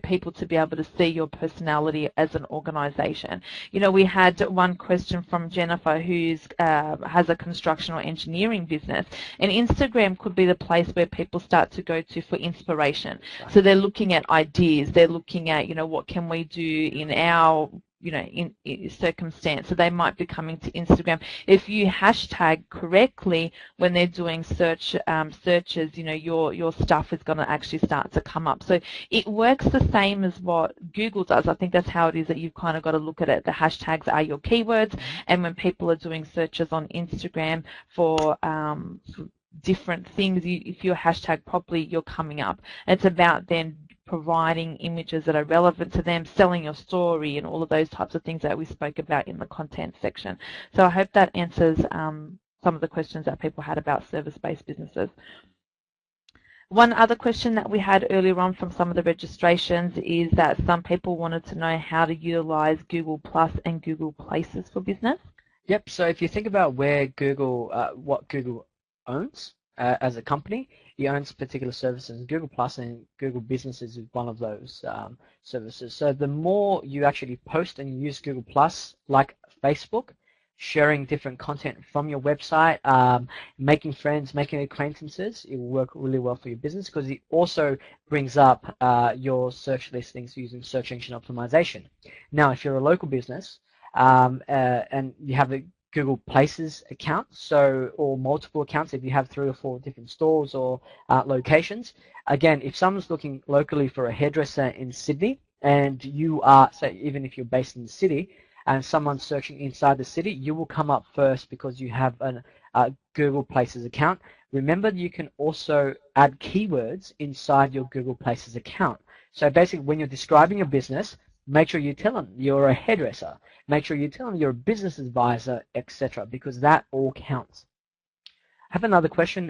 people to be able to see your personality as an organization. You know, we had one question from Jennifer who's has a construction or engineering business, and Instagram could be the place where people start to go to for inspiration. Right. So they're looking at ideas, they're looking at, you know, what can we do in our, you know, in circumstance. So they might be coming to Instagram. If you hashtag correctly when they're doing searches, you know, your stuff is going to actually start to come up. So it works the same as what Google does. I think that's how it is, that you've kind of got to look at it. The hashtags are your keywords, and when people are doing searches on Instagram for different things, if you hashtag properly, you're coming up. It's about then providing images that are relevant to them, selling your story, and all of those types of things that we spoke about in the content section. So I hope that answers some of the questions that people had about service-based businesses. One other question that we had earlier on from some of the registrations is that some people wanted to know how to utilize Google Plus and Google Places for business. Yep, so if you think about where Google, what Google owns as a company, it owns particular services. Google Plus and Google Businesses is one of those services. So the more you actually post and use Google Plus, like Facebook, sharing different content from your website, making friends, making acquaintances, it will work really well for your business, because it also brings up your search listings using search engine optimization. Now, if you're a local business and you have a Google Places account, or multiple accounts, if you have 3 or 4 different stores or locations. Again, if someone's looking locally for a hairdresser in Sydney, and you are, say, even if you're based in the city, and someone's searching inside the city, you will come up first because you have a Google Places account. Remember, you can also add keywords inside your Google Places account. So basically, when you're describing your business, make sure you tell them you're a hairdresser. Make sure you tell them you're a business advisor, etc., because that all counts. I have another question.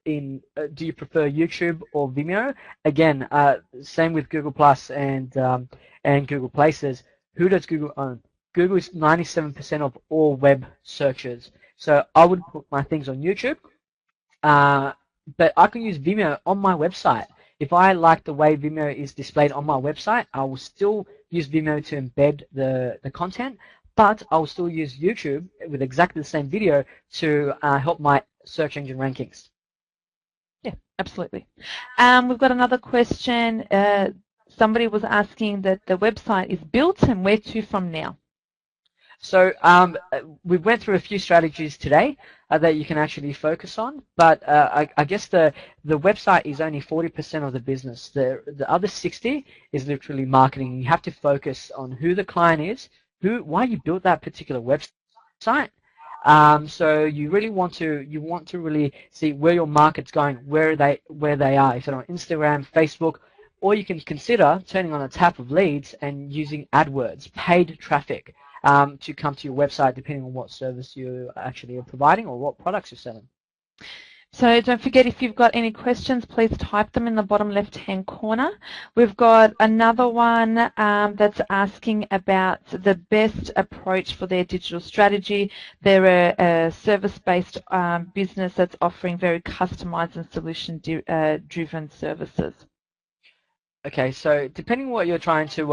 Do you prefer YouTube or Vimeo? Again, same with Google Plus and Google Places. Who does Google own? Google is 97% of all web searches. So I would put my things on YouTube, but I can use Vimeo on my website. If I like the way Vimeo is displayed on my website, I will still use Vimeo to embed the content, but I will still use YouTube with exactly the same video to help my search engine rankings. Yeah, absolutely. We've got another question. Somebody was asking that the website is built and where to from now. So we went through a few strategies today that you can actually focus on, but I guess the website is only 40% of the business. The other 60 is literally marketing. You have to focus on who the client is, why you built that particular website. So you really want to really see where your market's going, where they are. If they're on Instagram, Facebook, or you can consider turning on a tap of leads and using AdWords, paid traffic, to come to your website, depending on what service you actually are providing or what products you're selling. So don't forget, if you've got any questions, please type them in the bottom left-hand corner. We've got another one that's asking about the best approach for their digital strategy. They're a service-based business that's offering very customized and solution-driven services. Okay, so depending on what you're trying to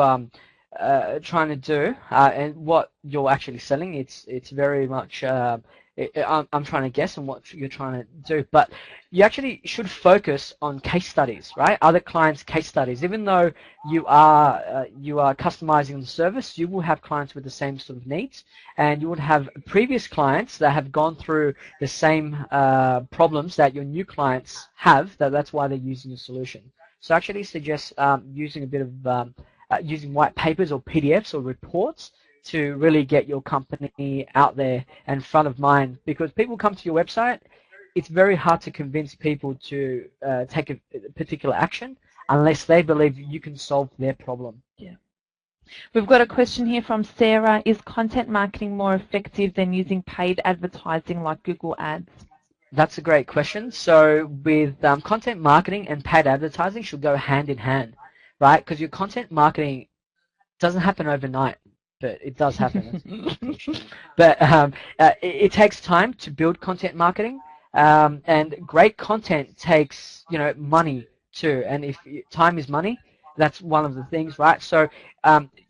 do and what you're actually selling, it's very much I'm trying to guess on what you're trying to do, but you actually should focus on case studies, right? Other clients' case studies. Even though you are customizing the service, you will have clients with the same sort of needs, and you would have previous clients that have gone through the same problems that your new clients have. That's why they're using your solution. So I actually suggest using a bit of using white papers or PDFs or reports to really get your company out there and front of mind, because people come to your website, it's very hard to convince people to take a particular action unless they believe you can solve their problem. Yeah. We've got a question here from Sarah. Is content marketing more effective than using paid advertising like Google Ads? That's a great question. So with content marketing and paid advertising should go hand in hand, right? Because your content marketing doesn't happen overnight, but it does happen. But it takes time to build content marketing, and great content takes money too. And if time is money, That's one of the things, right? So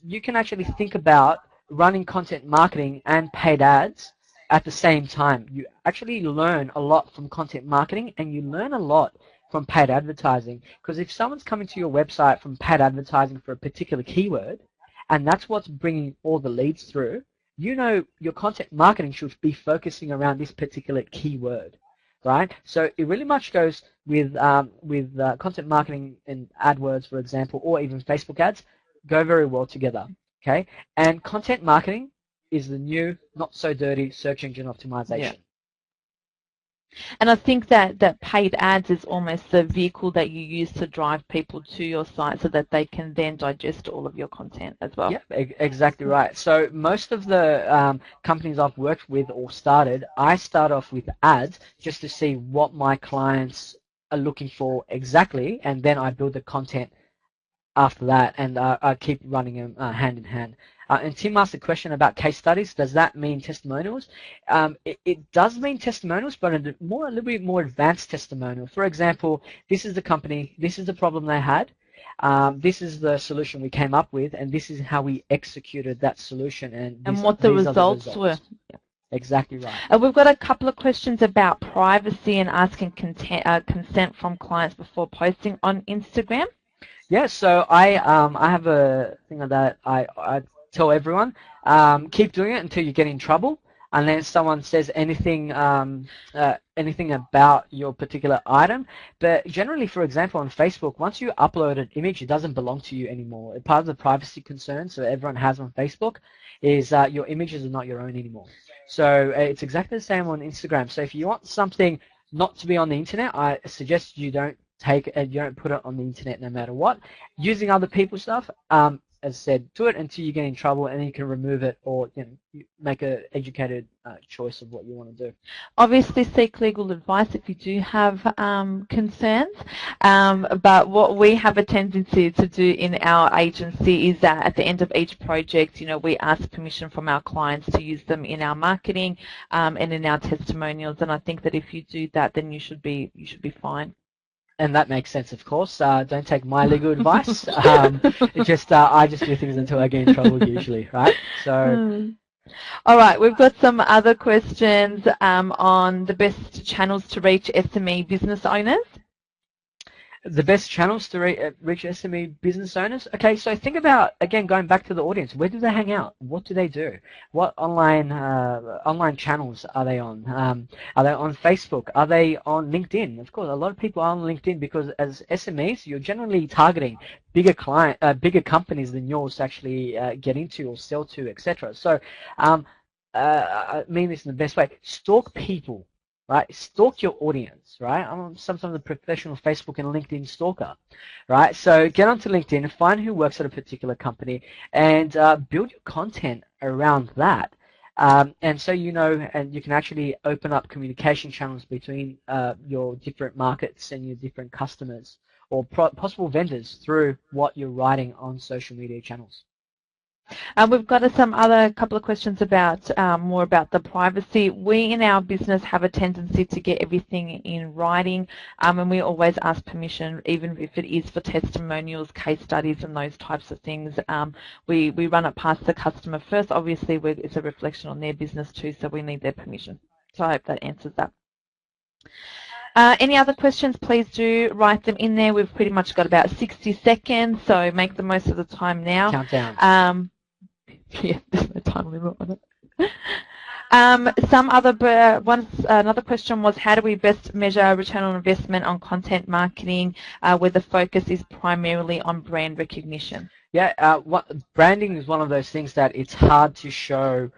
you can actually think about running content marketing and paid ads at the same time. You actually learn a lot from content marketing, and you learn a lot from paid advertising, because if someone's coming to your website from paid advertising for a particular keyword, and that's what's bringing all the leads through, you know your content marketing should be focusing around this particular keyword, right? So it really much goes with content marketing and AdWords, for example, or even Facebook ads, go very well together, okay? And content marketing is the new, not so dirty search engine optimization. Yeah. And I think that paid ads is almost the vehicle that you use to drive people to your site so that they can then digest all of your content as well. Yeah, exactly right. So most of the companies I've worked with or started, I start off with ads just to see what my clients are looking for exactly, and then I build the content after that, and I keep running them hand in hand. And Tim asked a question about case studies. Does that mean testimonials? It does mean testimonials, but a little bit more advanced testimonial. For example, this is the company, this is the problem they had, this is the solution we came up with, and this is how we executed that solution, and what the results were. Yeah. Exactly right. We've got a couple of questions about privacy and asking consent from clients before posting on Instagram. Yeah, so I have a thing that I tell everyone, keep doing it until you get in trouble, and then someone says anything anything about your particular item. But generally, for example, on Facebook, once you upload an image, it doesn't belong to you anymore. Part of the privacy concern, so everyone has on Facebook, is your images are not your own anymore. So it's exactly the same on Instagram. So if you want something not to be on the internet, I suggest you don't put it on the internet no matter what. Using other people's stuff, as I said, do it until you get in trouble, and then you can remove it, or you make an educated choice of what you want to do. Obviously, seek legal advice if you do have concerns. But what we have a tendency to do in our agency is that at the end of each project, we ask permission from our clients to use them in our marketing and in our testimonials. And I think that if you do that, then you should be fine. And that makes sense, of course. Don't take my legal advice. I just do things until I get in trouble, usually, right? So. All right, we've got some other questions on the best channels to reach SME business owners. The best channels to reach SME business owners? Okay, so think about, again, going back to the audience. Where do they hang out? What do they do? What online channels are they on? Are they on Facebook? Are they on LinkedIn? Of course, a lot of people are on LinkedIn, because as SMEs, you're generally targeting bigger companies than yours to actually get into or sell to, etc. So I mean this in the best way. Stalk people. Right, stalk your audience, right? I'm sometimes a professional Facebook and LinkedIn stalker, right? So get onto LinkedIn, find who works at a particular company, and build your content around that. And so and you can actually open up communication channels between your different markets and your different customers or possible vendors through what you're writing on social media channels. We've got some other couple of questions about more about the privacy. We in our business have a tendency to get everything in writing, and we always ask permission, even if it is for testimonials, case studies, and those types of things. We run it past the customer first. Obviously, it's a reflection on their business too, so we need their permission. So I hope that answers that. Any other questions, please do write them in there. We've pretty much got about 60 seconds, so make the most of the time now. Countdown. Yeah, there's no time limit on it. Another question was, how do we best measure return on investment on content marketing where the focus is primarily on brand recognition? Yeah, branding is one of those things that it's hard to show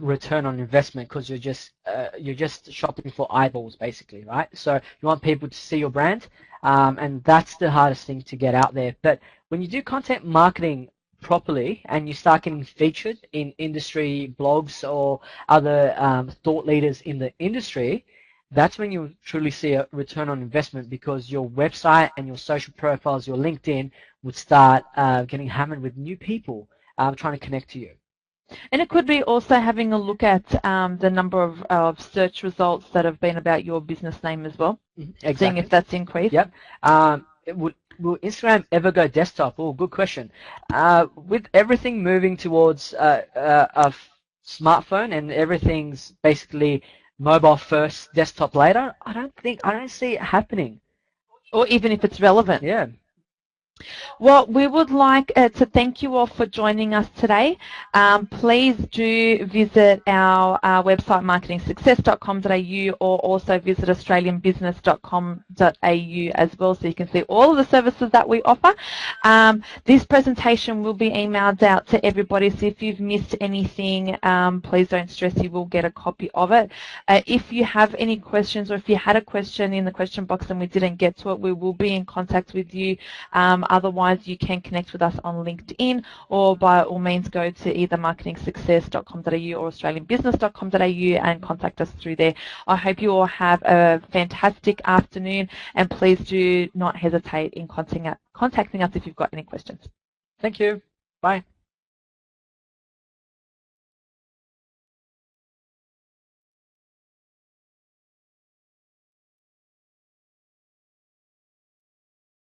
return on investment, because you're just shopping for eyeballs, basically, right? So you want people to see your brand, and that's the hardest thing to get out there. But when you do content marketing properly and you start getting featured in industry blogs or other thought leaders in the industry, that's when you truly see a return on investment, because your website and your social profiles, your LinkedIn, would start getting hammered with new people trying to connect to you. And it could be also having a look at the number of search results that have been about your business name as well, Exactly. seeing if that's increased. Yep. will Instagram ever go desktop? Oh, good question. With everything moving towards a smartphone and everything's basically mobile first, desktop later, I don't see it happening. Or even if it's relevant. Yeah. Well, we would like to thank you all for joining us today. Please do visit our website marketingsuccess.com.au or also visit australianbusiness.com.au as well, so you can see all of the services that we offer. This presentation will be emailed out to everybody, so if you've missed anything, please don't stress, you will get a copy of it. If you have any questions, or if you had a question in the question box and we didn't get to it, we will be in contact with you. Otherwise, you can connect with us on LinkedIn, or by all means go to either marketingsuccess.com.au or australianbusiness.com.au and contact us through there. I hope you all have a fantastic afternoon, and please do not hesitate in contacting us if you've got any questions. Thank you. Bye.